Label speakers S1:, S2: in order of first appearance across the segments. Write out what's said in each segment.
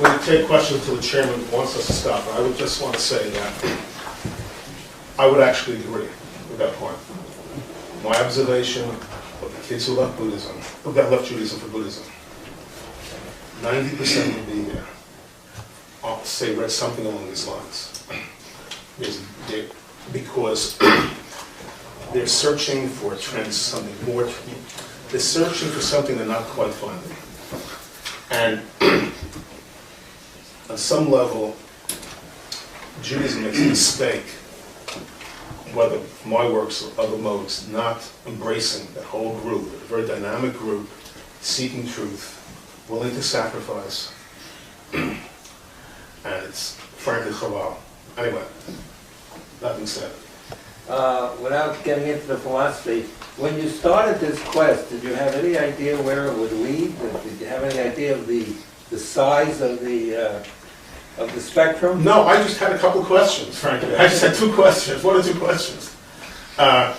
S1: we take questions until the chairman wants us to stop. I would just want to say that I would actually agree with that point. My observation of the kids who left Buddhism, who got left Judaism for Buddhism, 90% would be here. I'll say read something along these lines. Because they're searching for a trend, something more. They're searching for something they're not quite finding. And on some level, Judaism makes a mistake, whether my works or other modes, not embracing that whole group, a very dynamic group, seeking truth, willing to sacrifice, and it's frankly halal. Anyway, that being said.
S2: Without getting into the philosophy, when you started this quest, did you have any idea where it would lead? Did you have any idea of the size of the spectrum?
S1: No, I just had a couple questions, frankly. I just had two questions, one or two questions. My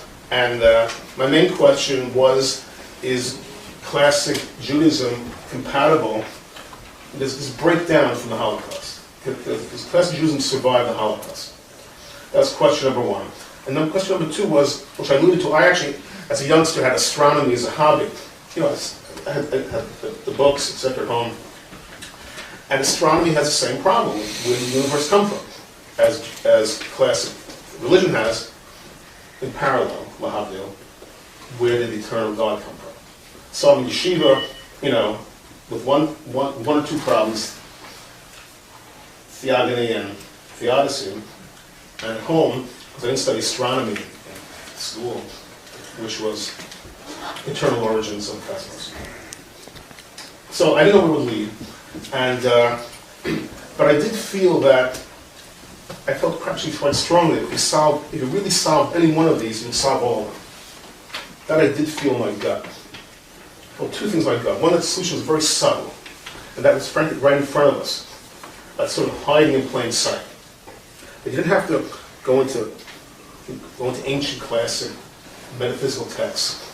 S1: main question was, is classic Judaism compatible? This breakdown from the Holocaust. Does classic Judaism survive the Holocaust? That's question number one. And then question number two was, which I alluded to, I actually, as a youngster, had astronomy as a hobby. You know, I had the books, etc. at home. And astronomy has the same problem. Where did the universe come from? As classic religion has, in parallel, Mahavdil, where did the eternal God come from? So I'm in yeshiva, you know, with one or two problems, theogony and theodicy, and at home, because I didn't study astronomy in school, which was eternal origins of the cosmos. So I didn't know where it would lead, and but I did feel that I felt actually quite strongly that if you really solved any one of these, you would solve all of them. That I did feel in my gut. Well, two things in my gut. One, that the solution was very subtle, and that was frankly right in front of us. That's sort of hiding in plain sight. But you didn't have to go into ancient classic metaphysical texts,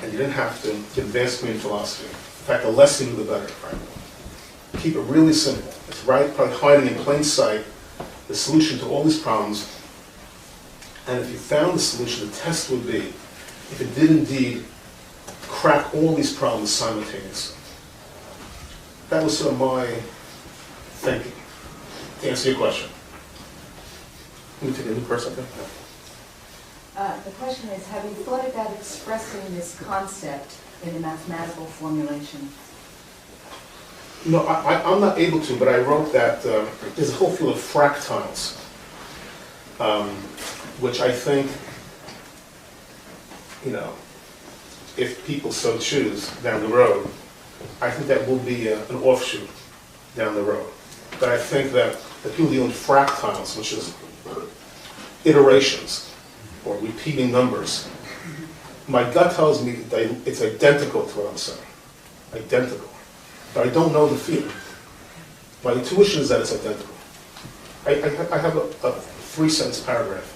S1: and you didn't have to advance community philosophy. In fact, the less you knew, the better, frankly. Keep it really simple. It's right, probably hiding in plain sight, the solution to all these problems. And if you found the solution, the test would be if it did indeed crack all these problems simultaneously. That was sort of my thinking. To answer your question. Let me take a new person. Okay.
S3: The question is, have you thought about expressing this concept in a mathematical formulation?
S1: No, I'm not able to, but I wrote that there's a whole field of fractals, which I think, you know, if people so choose down the road, I think that will be an offshoot down the road. But I think that the people deal in fractals, which is iterations or repeating numbers, my gut tells me that it's identical to what I'm saying. Identical. But I don't know the field. My intuition is that it's identical. I have a 3-sentence paragraph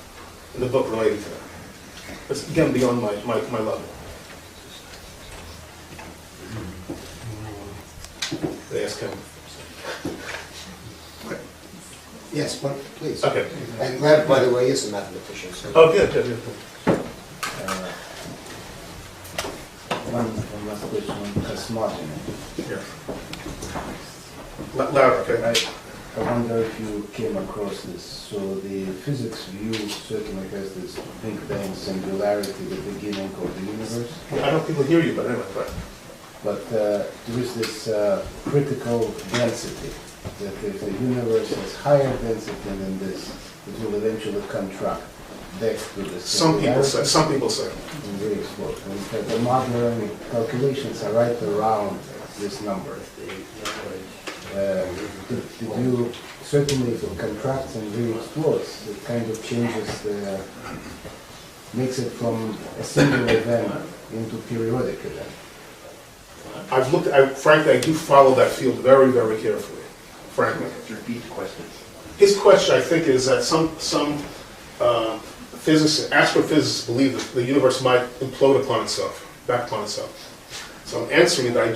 S1: in the book related to that. It's, again, beyond my level. They ask him.
S4: Yes, but please.
S1: Okay.
S4: And Lev, by the way, is a mathematician. So.
S1: Oh, good.
S5: One last question on cosmogony.
S1: Yeah. Louder, okay.
S5: I wonder if you came across this. So the physics view certainly has this Big Bang singularity, the beginning of the universe.
S1: I don't know if people hear you, but anyway.
S5: But there is this critical density, that if the universe has higher density than this, it will eventually contract back to the singularity.
S1: Some people say.
S5: And really explode. And the modern calculations are right around this number. Did you, certainly if it contracts and really explodes, it kind of changes makes it from a single event into periodic event.
S1: Frankly, I do follow that field very, very carefully, frankly.
S6: Repeat the question.
S1: His question, I think, is that some physicists, astrophysicists, believe that the universe might implode upon itself, back upon itself. So I'm answering that I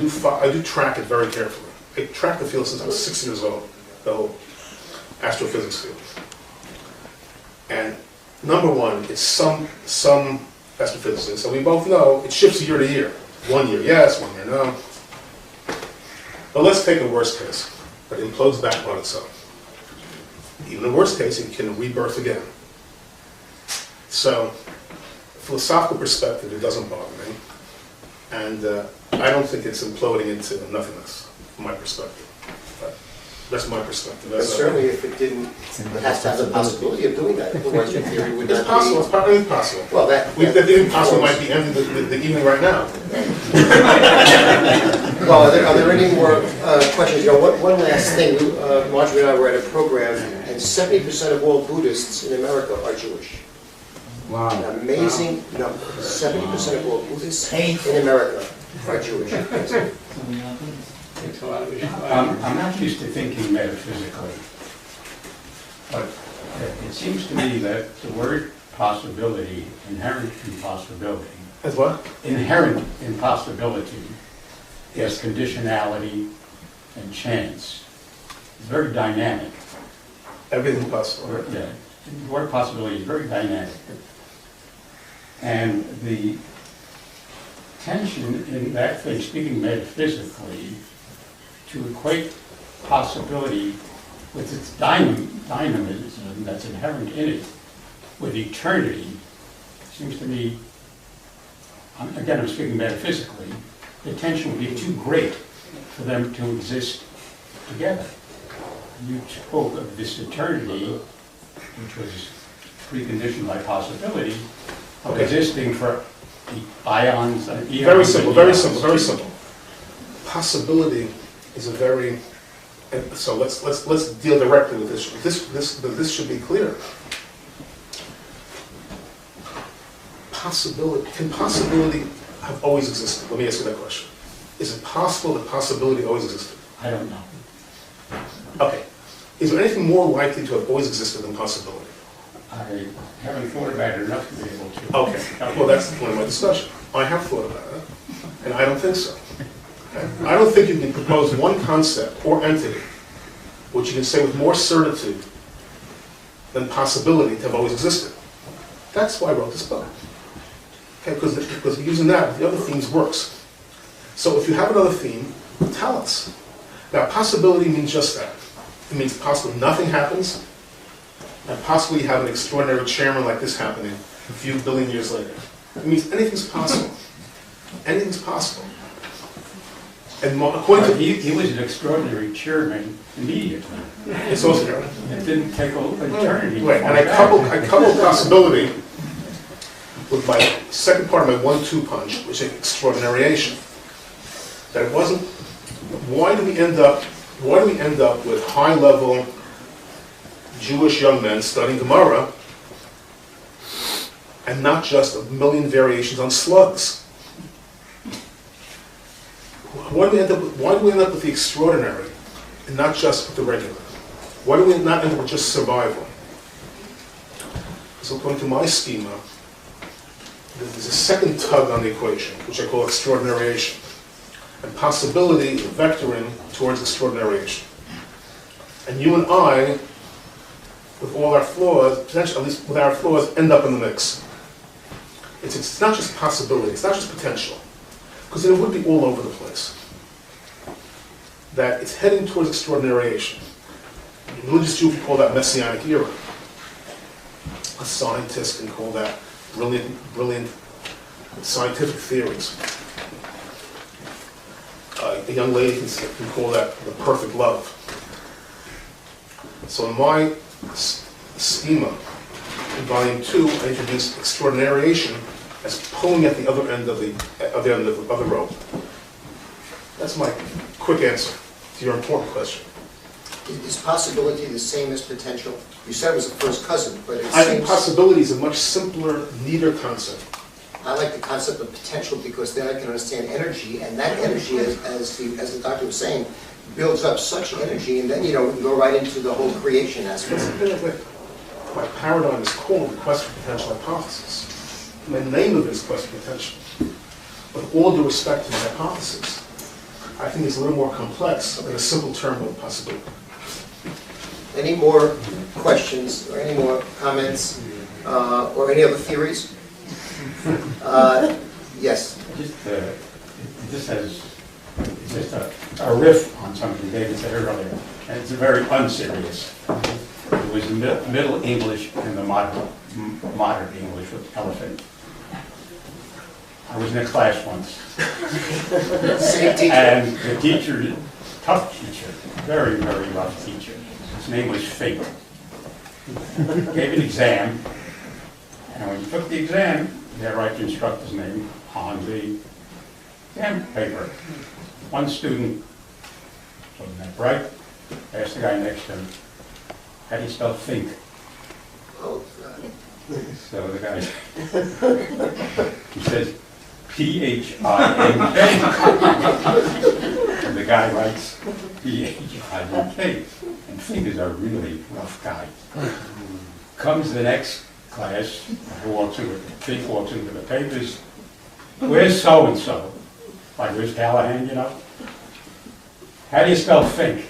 S1: do track it very carefully. I tracked the field since I was 6 years old, the whole astrophysics field. And number one, it's some astrophysicists, so we both know it shifts year to year. 1 year yes, 1 year no. But let's take a worst case, that implodes back on itself. Even in the worst case, it can rebirth again. So, philosophical perspective, it doesn't bother me. And I don't think it's imploding into nothingness, from my perspective. But that's my perspective.
S4: But certainly if it didn't, it has to have the possibility of doing that, otherwise your theory would not
S1: It's
S4: be.
S1: possible, it's probably possible.
S4: Well, that.
S1: The impossible might be ending the evening right now.
S4: Well, are there any more questions? You know, one last thing. Marjorie and I were at a program, and 70% of all Buddhists in America are Jewish.
S2: Wow.
S4: An amazing number. 70% of all Buddhists in America are Jewish.
S6: I'm not used to thinking metaphysically, but it seems to me that the word possibility, inherent impossibility,
S1: As what?
S6: inherent impossibility is conditionality and chance. It's very dynamic.
S1: Everything's possible.
S6: Yeah, the word possibility is very dynamic. And the tension in that thing, speaking metaphysically, to equate possibility with its dynamism that's inherent in it with eternity, seems to me, again I'm speaking metaphysically, the tension would be too great for them to exist together. You spoke of this eternity, which was preconditioned by possibility, of existing for ions and eons.
S1: Very simple,
S6: and
S1: very
S6: eons.
S1: simple, very simple. Possibility is a very, so let's deal directly with this. This should be clear. Possibility, can possibility have always existed? Let me ask you that question. Is it possible that possibility always existed?
S6: I don't know.
S1: Okay. Is there anything more likely to have always existed than possibility?
S6: I haven't thought about it enough to be able to.
S1: Okay. Well, that's the point of my discussion. I have thought about it, and I don't think so. Okay? I don't think you can propose one concept or entity which you can say with more certitude than possibility to have always existed. That's why I wrote this book. Okay, because using that, the other themes works. So if you have another theme, tell us. Now, possibility means just that. It means possible nothing happens, and possibly you have an extraordinary chairman like this happening a few billion years later. It means anything's possible. Anything's possible. And according to...
S6: He was an extraordinary chairman immediately.
S1: It's also...
S6: It didn't take an eternity.
S1: Right, and I coupled possibility with my second part of my 1-2 punch, which is extraordinariation. That it wasn't... Why do we end up with high-level Jewish young men studying Gemara and not just a million variations on slugs? Why do we end up with the extraordinary and not just with the regular? Why do we not end up with just survival? So according to my schema, there's a second tug on the equation, which I call extraordinariation. And possibility is vectoring towards extraordinariation. And you and I, with all our flaws, potentially, at least with our flaws, end up in the mix. It's not just possibility, it's not just potential. Because then it would be all over the place. That it's heading towards extraordinariation. Religious Jew can call that Messianic era. A scientist can call that brilliant scientific theories. A young lady can call that the perfect love. So in my schema, in volume 2, I introduced extraordinariation as pulling at the other end of the rope. That's my quick answer to your important question.
S4: Is possibility the same as potential? You said it was a first cousin, but it
S1: I think
S4: seems...
S1: possibility is a much simpler, neater concept.
S4: I like the concept of potential because then I can understand energy, and that energy, as the doctor was saying, builds up such energy, and then we can go right into the whole creation aspect.
S1: My paradigm is called the quest for potential hypothesis. The name of it is quest for potential. With all due respect to the hypothesis, I think it's a little more complex than a simple term of possibility.
S4: Any more questions or any more comments or any other theories? Yes.
S6: This has just a riff on something David said earlier, and it's very unserious. It was Middle English and the modern English with elephant. I was in a class once.
S4: Same teacher.
S6: And the teacher, tough teacher, very, very rough teacher. His name was Fate. Gave an exam, and when you took the exam, you had to write the instructor's name on the exam paper. One student, wasn't that bright, asked the guy next to him, how do you spell think?
S4: Oh,
S6: So the guy, he says, P-H-I-N-K. And the guy writes P-H-I-N-K. And Fink is a really rough guy. Comes the next class, Fink walks into the papers, where's so-and-so? Like, where's Callahan, you know? How do you spell Fink?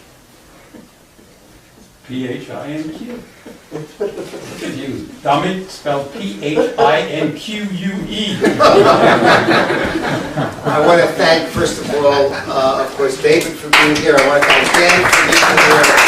S6: P-H-I-N-Q. Look at you, dummy, spelled P-H-I-N-Q-U-E.
S4: I want to thank, first of all, of course, David for being here. I want to thank Dan for being here.